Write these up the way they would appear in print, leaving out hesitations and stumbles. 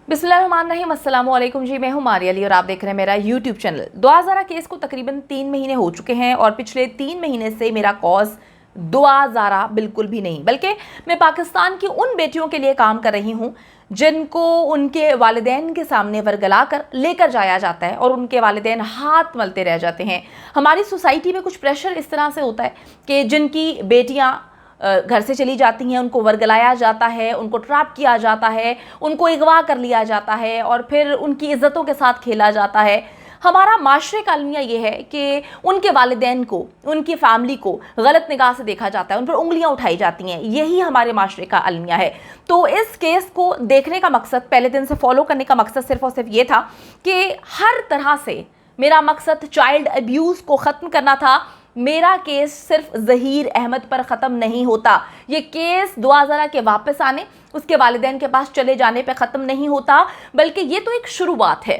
बिस्मिल्लाहिर्रहमानिर्रहीम, अस्सलाम वालेकुम जी। मैं हूं मारिया अली और आप देख रहे हैं मेरा यूट्यूब चैनल। दुआ ज़रा केस को तकरीबन 3 महीने हो चुके हैं और पिछले 3 महीने से मेरा कॉज दुआ ज़रा बिल्कुल भी नहीं, बल्कि मैं पाकिस्तान की उन बेटियों के लिए काम कर रही हूं जिनको उनके वालिदैन के सामने वरगला कर लेकर जाया जाता है और उनके वालिदैन हाथ मलते रह जाते हैं। हमारी सोसाइटी में कुछ प्रेशर इस तरह से होता है कि जिनकी बेटियां घर से चली जाती हैं, उनको वरगलाया जाता है, उनको ट्रैप किया जाता है, उनको अगवा कर लिया जाता है और फिर उनकी इज़्ज़तों के साथ खेला जाता है। हमारा माशरे का अलमिया ये है कि उनके वालिदैन को, उनकी फैमिली को गलत निगाह से देखा जाता है, उन पर उंगलियां उठाई जाती हैं। यही हमारे माशरे का अलमिया है। तो इस केस को देखने का मकसद, पहले दिन से फॉलो करने का मकसद सिर्फ और सिर्फ ये था कि हर तरह से मेरा मकसद चाइल्ड अब्यूज़ को ख़त्म करना था। मेरा केस सिर्फ ज़हीर अहमद पर ख़त्म नहीं होता। ये केस दुआ ज़रा के वापस आने, उसके वालिदैन के पास चले जाने पे ख़त्म नहीं होता, बल्कि ये तो एक शुरुआत है।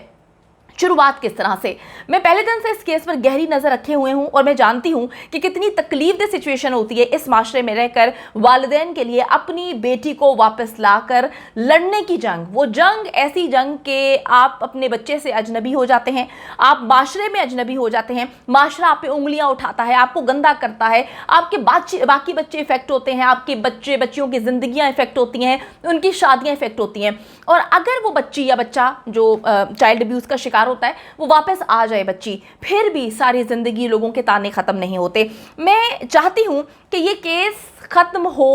शुरुआत किस तरह से? मैं पहले दिन से इस केस पर गहरी नज़र रखे हुए हूँ और मैं जानती हूँ कि कितनी तकलीफदेह सिचुएशन होती है इस माशरे में रहकर वालिदैन के लिए अपनी बेटी को वापस लाकर लड़ने की जंग। वो जंग ऐसी जंग कि आप अपने बच्चे से अजनबी हो जाते हैं, आप माशरे में अजनबी हो जाते हैं, माशरा आप पे उंगलियाँ उठाता है, आपको गंदा करता है, आपके बाकी बच्चे इफेक्ट होते हैं, आपके बच्चियों की ज़िंदगियाँ इफेक्ट होती हैं, उनकी शादियाँ इफेक्ट होती हैं। और अगर वो बच्ची या बच्चा जो चाइल्ड अब्यूज़ का शिकार होता है वो वापस आ जाए बच्ची, फिर भी सारी ज़िंदगी लोगों के ताने ख़त्म नहीं होते। मैं चाहती हूँ कि ये केस ख़त्म हो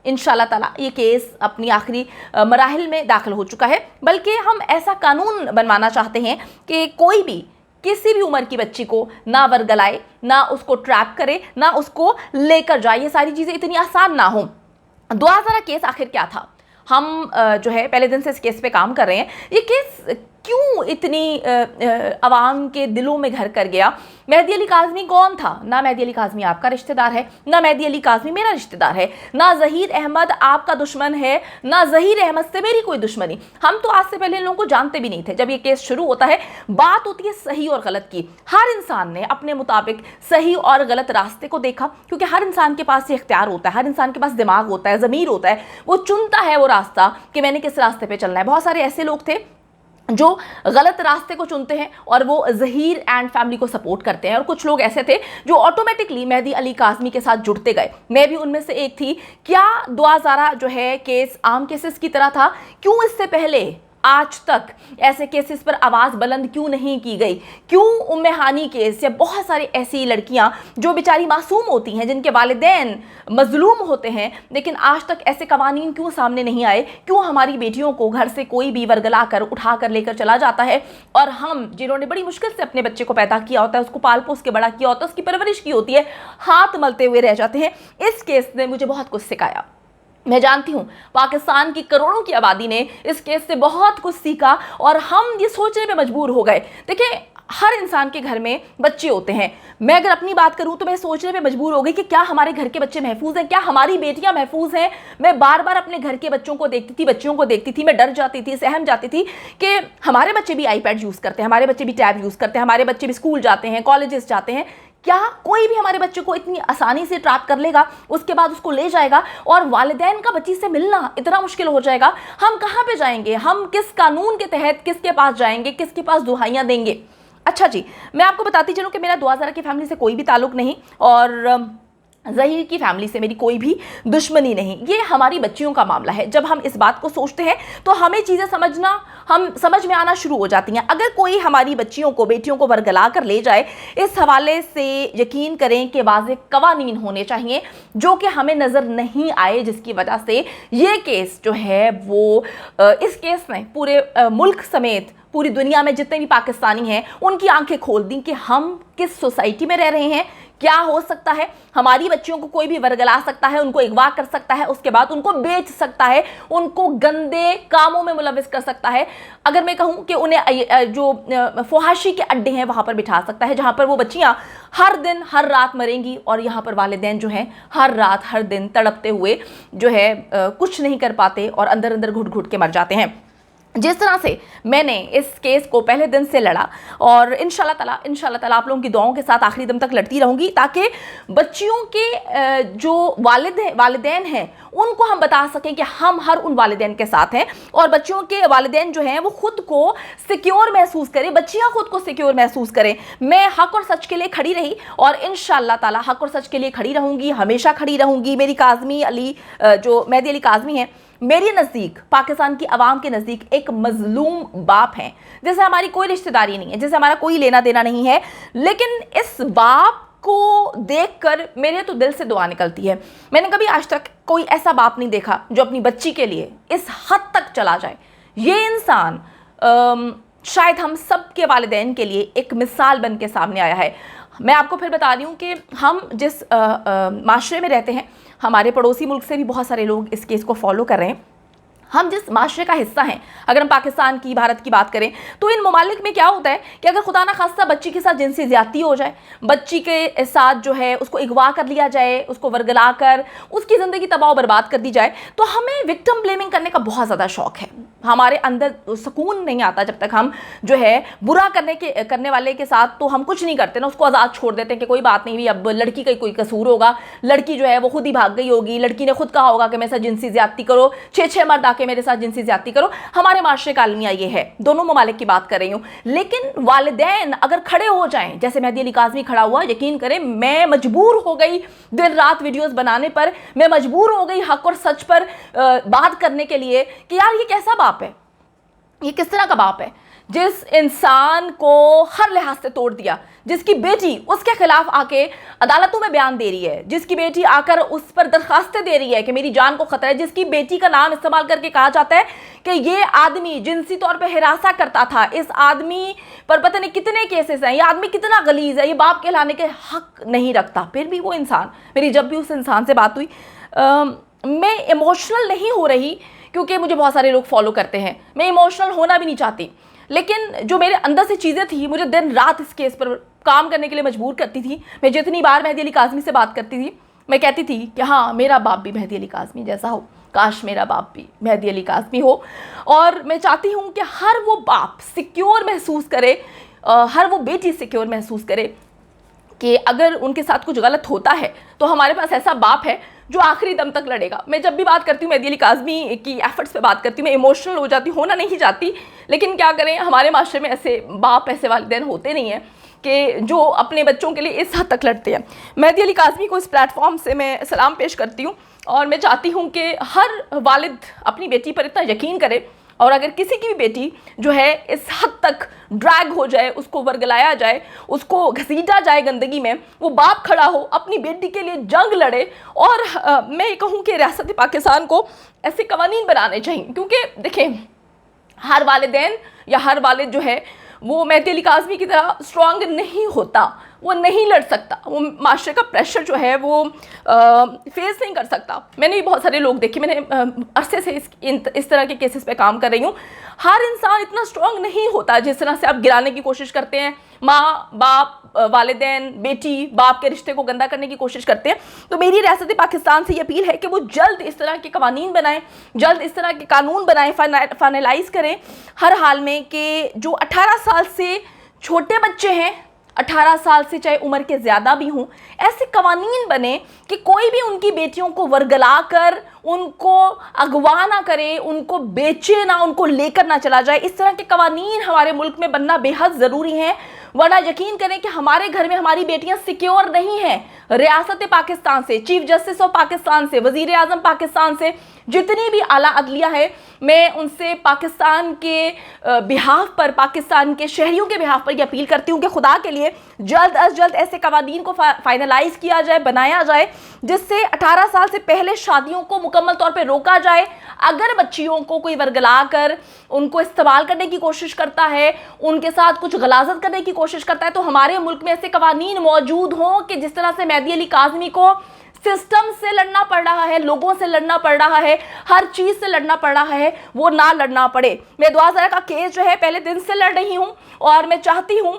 इंशाल्लाह ताला। ये केस अपनी आखिरी मराहिल में दाखिल हो चुका है, बल्कि हम ऐसा कानून बनवाना चाहते हैं कि कोई भी किसी भी उम्र की बच्ची को ना वरगलाए, ना उसको ट्रैप करे, ना उसको लेकर जाए। ये सारी चीज़ें इतनी आसान ना हो। दुआ ज़रा केस आखिर क्या था? हम जो है पहले दिन से इस केस पे काम कर रहे हैं। ये केस क्यों इतनी आवाम के दिलों में घर कर गया? मेहदी अली काज़मी कौन था? ना मेहदी अली काज़मी आपका रिश्तेदार है, ना मेहदी अली काज़मी मेरा रिश्तेदार है, ना ज़हीर अहमद आपका दुश्मन है, ना ज़हीर अहमद से मेरी कोई दुश्मनी। हम तो आज से पहले इन लोगों को जानते भी नहीं थे। जब ये केस शुरू होता है, बात होती है सही और गलत की। हर इंसान ने अपने मुताबिक सही और गलत रास्ते को देखा, क्योंकि हर इंसान के पास ये इख्तियार होता है, हर इंसान के पास दिमाग होता है, ज़मीर होता है। वो चुनता है वो रास्ता कि मैंने किस रास्ते पर चलना है। बहुत सारे ऐसे लोग थे जो गलत रास्ते को चुनते हैं और वो ज़हीर एंड फैमिली को सपोर्ट करते हैं, और कुछ लोग ऐसे थे जो ऑटोमेटिकली मेहदी अली काज़मी के साथ जुड़ते गए। मैं भी उनमें से एक थी। क्या दुआ ज़रा जो है केस आम केसेस की तरह था? क्यों इससे पहले आज तक ऐसे केसेस पर आवाज़ बुलंद क्यों नहीं की गई? क्यों उम्मे हानी केस या बहुत सारी ऐसी लड़कियां जो बेचारी मासूम होती हैं, जिनके वालिदैन मजलूम होते हैं, लेकिन आज तक ऐसे कवानीन क्यों सामने नहीं आए? क्यों हमारी बेटियों को घर से कोई भी वरगला कर उठा कर लेकर चला जाता है, और हम जिन्होंने बड़ी मुश्किल से अपने बच्चे को पैदा किया होता है, उसको पाल पोस के बड़ा किया होता है, उसकी परवरिश की होती है, हाथ मलते हुए रह जाते हैं? इस केस ने मुझे बहुत कुछ सिखाया। मैं जानती हूँ पाकिस्तान की करोड़ों की आबादी ने इस केस से बहुत कुछ सीखा और हम ये सोचने पे मजबूर हो गए। देखिए, हर इंसान के घर में बच्चे होते हैं। मैं अगर अपनी बात करूं तो मैं सोचने पे मजबूर हो गई कि क्या हमारे घर के बच्चे महफूज हैं, क्या हमारी बेटियां महफूज हैं। मैं बार बार अपने घर के बच्चों को देखती थी, बच्चियों को देखती थी, मैं डर जाती थी, सहम जाती थी कि हमारे बच्चे भी आईपैड यूज़ करते हैं, हमारे बच्चे भी टैब यूज़ करते हैं, हमारे बच्चे भी स्कूल जाते हैं, कॉलेजेस जाते हैं। क्या कोई भी हमारे बच्चे को इतनी आसानी से ट्रैप कर लेगा, उसके बाद उसको ले जाएगा, और वालिदैन का बच्ची से मिलना इतना मुश्किल हो जाएगा? हम कहाँ पे जाएंगे? हम किस कानून के तहत किसके पास जाएंगे? किसके पास दुहाइयाँ देंगे? अच्छा जी, मैं आपको बताती चलूँ कि मेरा दुआ ज़रा की फैमिली से कोई भी ताल्लुक़ नहीं और ज़हीर की फैमिली से मेरी कोई भी दुश्मनी नहीं। ये हमारी बच्चियों का मामला है। जब हम इस बात को सोचते हैं तो हमें चीज़ें समझ में आना शुरू हो जाती हैं। अगर कोई हमारी बच्चियों को, बेटियों को वरगला कर ले जाए, इस हवाले से यकीन करें कि वाज़ेह कवानीन होने चाहिए जो कि हमें नज़र नहीं आए, जिसकी वजह से ये केस जो है वो इस केस ने पूरे मुल्क समेत पूरी दुनिया में जितने भी पाकिस्तानी हैं उनकी आंखें खोल दी कि हम किस सोसाइटी में रह रहे हैं। क्या हो सकता है? हमारी बच्चियों को कोई भी वरगला सकता है, उनको अगवा कर सकता है, उसके बाद उनको बेच सकता है, उनको गंदे कामों में मुलविस कर सकता है। अगर मैं कहूँ कि उन्हें जो फहाशी के अड्डे हैं वहाँ पर बिठा सकता है, जहाँ पर वो बच्चियाँ हर दिन हर रात मरेंगी, और यहाँ पर वालिदैन जो हैं हर रात हर दिन तड़पते हुए जो है कुछ नहीं कर पाते और अंदर अंदर घुट घुट के मर जाते हैं। जिस तरह से मैंने इस केस को पहले दिन से लड़ा और इंशाल्लाह ताला आप लोगों की दुआओं के साथ आखिरी दम तक लड़ती रहूँगी, ताकि बच्चियों के जो वालिदैन हैं उनको हम बता सकें कि हम हर उन वालिदैन के साथ हैं, और बच्चियों के वालिदैन जो हैं वो खुद को सिक्योर महसूस करें, बच्चियाँ खुद को सिक्योर महसूस करें। मैं हक़ और सच के लिए खड़ी रही और इंशाल्लाह ताला हक़ और सच के लिए खड़ी रहूँगी, हमेशा खड़ी रहूँगी। मेरी काज़मी अली जो मेहदी अली काज़मी हैं, मेरे नज़दीक, पाकिस्तान की आवाम के नज़दीक एक मजलूम बाप हैं, जिससे हमारी कोई रिश्तेदारी नहीं है, जिससे हमारा कोई लेना देना नहीं है, लेकिन इस बाप को देखकर मेरे तो दिल से दुआ निकलती है। मैंने कभी आज तक कोई ऐसा बाप नहीं देखा जो अपनी बच्ची के लिए इस हद तक चला जाए। ये इंसान शायद हम सब के वालिदैन के लिए एक मिसाल बन के सामने आया है। मैं आपको फिर बता रही हूँ कि हम जिस माशरे में रहते हैं, हमारे पड़ोसी मुल्क से भी बहुत सारे लोग इस केस को फॉलो कर रहे हैं। हम जिस माशरे का हिस्सा हैं, अगर हम पाकिस्तान की, भारत की बात करें, तो इन ममालिक में क्या होता है कि अगर खुदा ना खास्ता बच्ची के साथ जिनसी ज़्यादती हो जाए, बच्ची के साथ जो है उसको अगवा कर लिया जाए, उसको वरगला कर उसकी ज़िंदगी तबाह बर्बाद कर दी जाए, तो हमें विक्टिम ब्लेमिंग करने का बहुत ज़्यादा शौक़ है। हमारे अंदर सुकून नहीं आता जब तक हम जो है बुरा करने वाले के साथ तो हम कुछ नहीं करते ना, उसको आज़ाद छोड़ देते हैं कि कोई बात नहीं भी, अब लड़की का कोई कसूर होगा, लड़की जो है वो खुद ही भाग गई होगी, लड़की ने खुद कहा होगा कि मेरे साथ जिनसी ज़्यादती करो, 6 मर्द आके मेरे साथ जिनसी ज़्यादती करो। हमारे माशरे का अलमिया ये है, दोनों ममालिक की बात कर रही हूँ। लेकिन वालिदैन अगर खड़े हो जाएं, जैसे मेहदी अली काज़मी खड़ा हुआ, यकीन करें मैं मजबूर हो गई दिन रात वीडियोस बनाने पर, मैं मजबूर हो गई हक और सच पर बात करने के लिए कि यार ये कैसा बाप है, ये किस तरह का बाप है जिस इंसान को हर लिहाज से तोड़ दिया, जिसकी बेटी उसके खिलाफ आके अदालतों में बयान दे रही है, जिसकी बेटी आकर उस पर दरखास्तें दे रही है कि मेरी जान को खतरा है, जिसकी बेटी का नाम इस्तेमाल करके कहा जाता है कि ये आदमी जिनसी तौर पे हिरासा करता था, इस आदमी पर पता नहीं कितने केसेस हैं, ये आदमी कितना गलीज है, ये बाप कहलाने के हक नहीं रखता। फिर भी वो इंसान, मेरी जब भी उस इंसान से बात हुई, मैं इमोशनल नहीं हो रही क्योंकि मुझे बहुत सारे लोग फॉलो करते हैं, मैं इमोशनल होना भी नहीं चाहती, लेकिन जो मेरे अंदर से चीज़ें थी मुझे दिन रात इस केस पर काम करने के लिए मजबूर करती थी। मैं जितनी बार मेहदी अली काज़मी से बात करती थी, मैं कहती थी कि हाँ मेरा बाप भी मेहदी अली काज़मी जैसा हो, काश मेरा बाप भी मेहदी अली काज़मी हो। और मैं चाहती हूँ कि हर वो बाप सिक्योर महसूस करे, हर वो बेटी सिक्योर महसूस करे कि अगर उनके साथ कुछ गलत होता है तो हमारे पास ऐसा बाप है जो आखिरी दम तक लड़ेगा। मैं जब भी बात करती हूँ मेहदी अली काज़मी की एफर्ट्स पे बात करती हूँ, मैं इमोशनल हो जाती हूँ, होना नहीं चाहती, लेकिन क्या करें, हमारे माशरे में ऐसे बाप, ऐसे वालिदैन होते नहीं हैं कि जो अपने बच्चों के लिए इस हद तक लड़ते हैं। मेहदी अली काज़मी को इस प्लेटफॉर्म से मैं सलाम पेश करती हूँ और मैं चाहती हूँ कि हर वालिद अपनी बेटी पर इतना यकीन करे, और अगर किसी की भी बेटी जो है इस हद तक ड्रैग हो जाए, उसको वर्गलाया जाए, उसको घसीटा जाए गंदगी में, वो बाप खड़ा हो, अपनी बेटी के लिए जंग लड़े। और मैं ये कहूँ कि रियासत पाकिस्तान को ऐसे कवानीन बनाने चाहिए, क्योंकि देखें हर वालिदैन या हर वालिद जो है वो मेहदी अली काज़मी की तरह स्ट्रॉन्ग नहीं होता, वो नहीं लड़ सकता, वो माशरे का प्रेशर जो है वो फेस नहीं कर सकता। मैंने भी बहुत सारे लोग देखे, मैंने अरसे से इस तरह के केसेस पे काम कर रही हूँ। हर इंसान इतना स्ट्रॉन्ग नहीं होता जिस तरह से आप गिराने की कोशिश करते हैं, माँ बाप, वालिदैन, बेटी बाप के रिश्ते को गंदा करने की कोशिश करते हैं। तो मेरी रियासत पाकिस्तान से ये अपील है कि वो जल्द इस तरह के कवानीन बनाएं, जल्द इस तरह के कानून बनाएं, फाइनलाइज करें हर हाल में कि जो 18 साल से छोटे बच्चे हैं, 18 साल से चाहे उम्र के ज़्यादा भी हों, ऐसे कवानीन बने कि कोई भी उनकी बेटियों को वर्गला कर उनको अगवा ना करे, उनको बेचे ना, उनको लेकर ना चला जाए। इस तरह के कवानीन हमारे मुल्क में बनना बेहद ज़रूरी है, वरना यकीन करें कि हमारे घर में हमारी बेटियां सिक्योर नहीं हैं। रियासत पाकिस्तान से, चीफ जस्टिस ऑफ पाकिस्तान से, वज़ीर आज़म पाकिस्तान से, जितनी भी आला अदलिया है, मैं उनसे पाकिस्तान के बिहाफ पर, पाकिस्तान के शहरियों के बिहाफ पर यह अपील करती हूँ कि खुदा के लिए जल्द अज जल्द ऐसे कवानीन को फाइनलाइज किया जाए, बनाया जाए, जिससे 18 साल से पहले शादियों को मुकम्मल तौर पे रोका जाए। अगर बच्चियों को कोई वर्गला कर उनको इस्तेमाल करने की कोशिश करता है, उनके साथ कुछ गलाजत करने की कोशिश करता है, तो हमारे मुल्क में ऐसे कवानीन मौजूद हों कि जिस तरह से मेहदी अली काज़मी को सिस्टम से लड़ना पड़ रहा है, लोगों से लड़ना पड़ रहा है, हर चीज़ से लड़ना पड़ रहा है, वो ना लड़ना पड़े। मैं 2000 का केस जो है पहले दिन से लड़ रही हूँ और मैं चाहती हूँ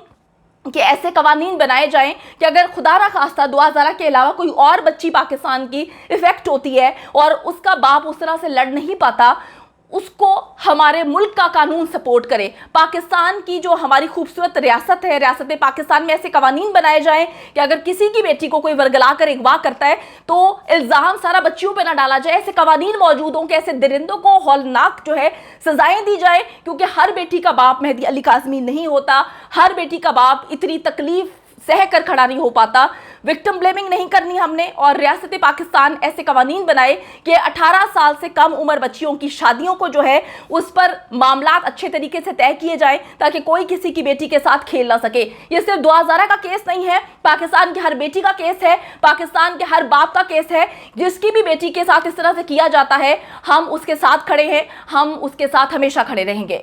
कि ऐसे कवानीन बनाए जाएं कि अगर खुदा ना खास्ता 2000 के अलावा कोई और बच्ची पाकिस्तान की इफ़ेक्ट होती है और उसका बाप उस तरह से लड़ नहीं पाता, اس کو ہمارے ملک کا قانون سپورٹ کرے. پاکستان کی جو ہماری خوبصورت ریاست ہے, ریاست پاکستان میں ایسے قوانین بنائے جائیں کہ اگر کسی کی بیٹی کو کوئی ورگلا کر اغوا کرتا ہے تو الزام سارا بچیوں پہ نہ ڈالا جائے. ایسے قوانین موجود ہوں کہ ایسے درندوں کو ہولناک جو ہے سزائیں دی جائیں, کیونکہ ہر بیٹی کا باپ مہدی علی کاظمی نہیں ہوتا, ہر بیٹی کا باپ اتنی تکلیف سہ کر کھڑا نہیں ہو پاتا. وکٹم بلیمنگ نہیں کرنی ہم نے, اور ریاست پاکستان ایسے قوانین بنائے کہ 18 سال سے کم عمر بچیوں کی شادیوں کو جو ہے اس پر معاملات اچھے طریقے سے طے کیے جائیں تاکہ کوئی کسی کی بیٹی کے ساتھ کھیل نہ سکے. یہ صرف دعا زارہ کا کیس نہیں ہے, پاکستان کی ہر بیٹی کا کیس ہے, پاکستان کے ہر باپ کا کیس ہے. جس کی بھی بیٹی کے ساتھ اس طرح سے کیا جاتا ہے, ہم اس کے ساتھ کھڑے ہیں, ہم اس کے ساتھ ہمیشہ کھڑے رہیں گے.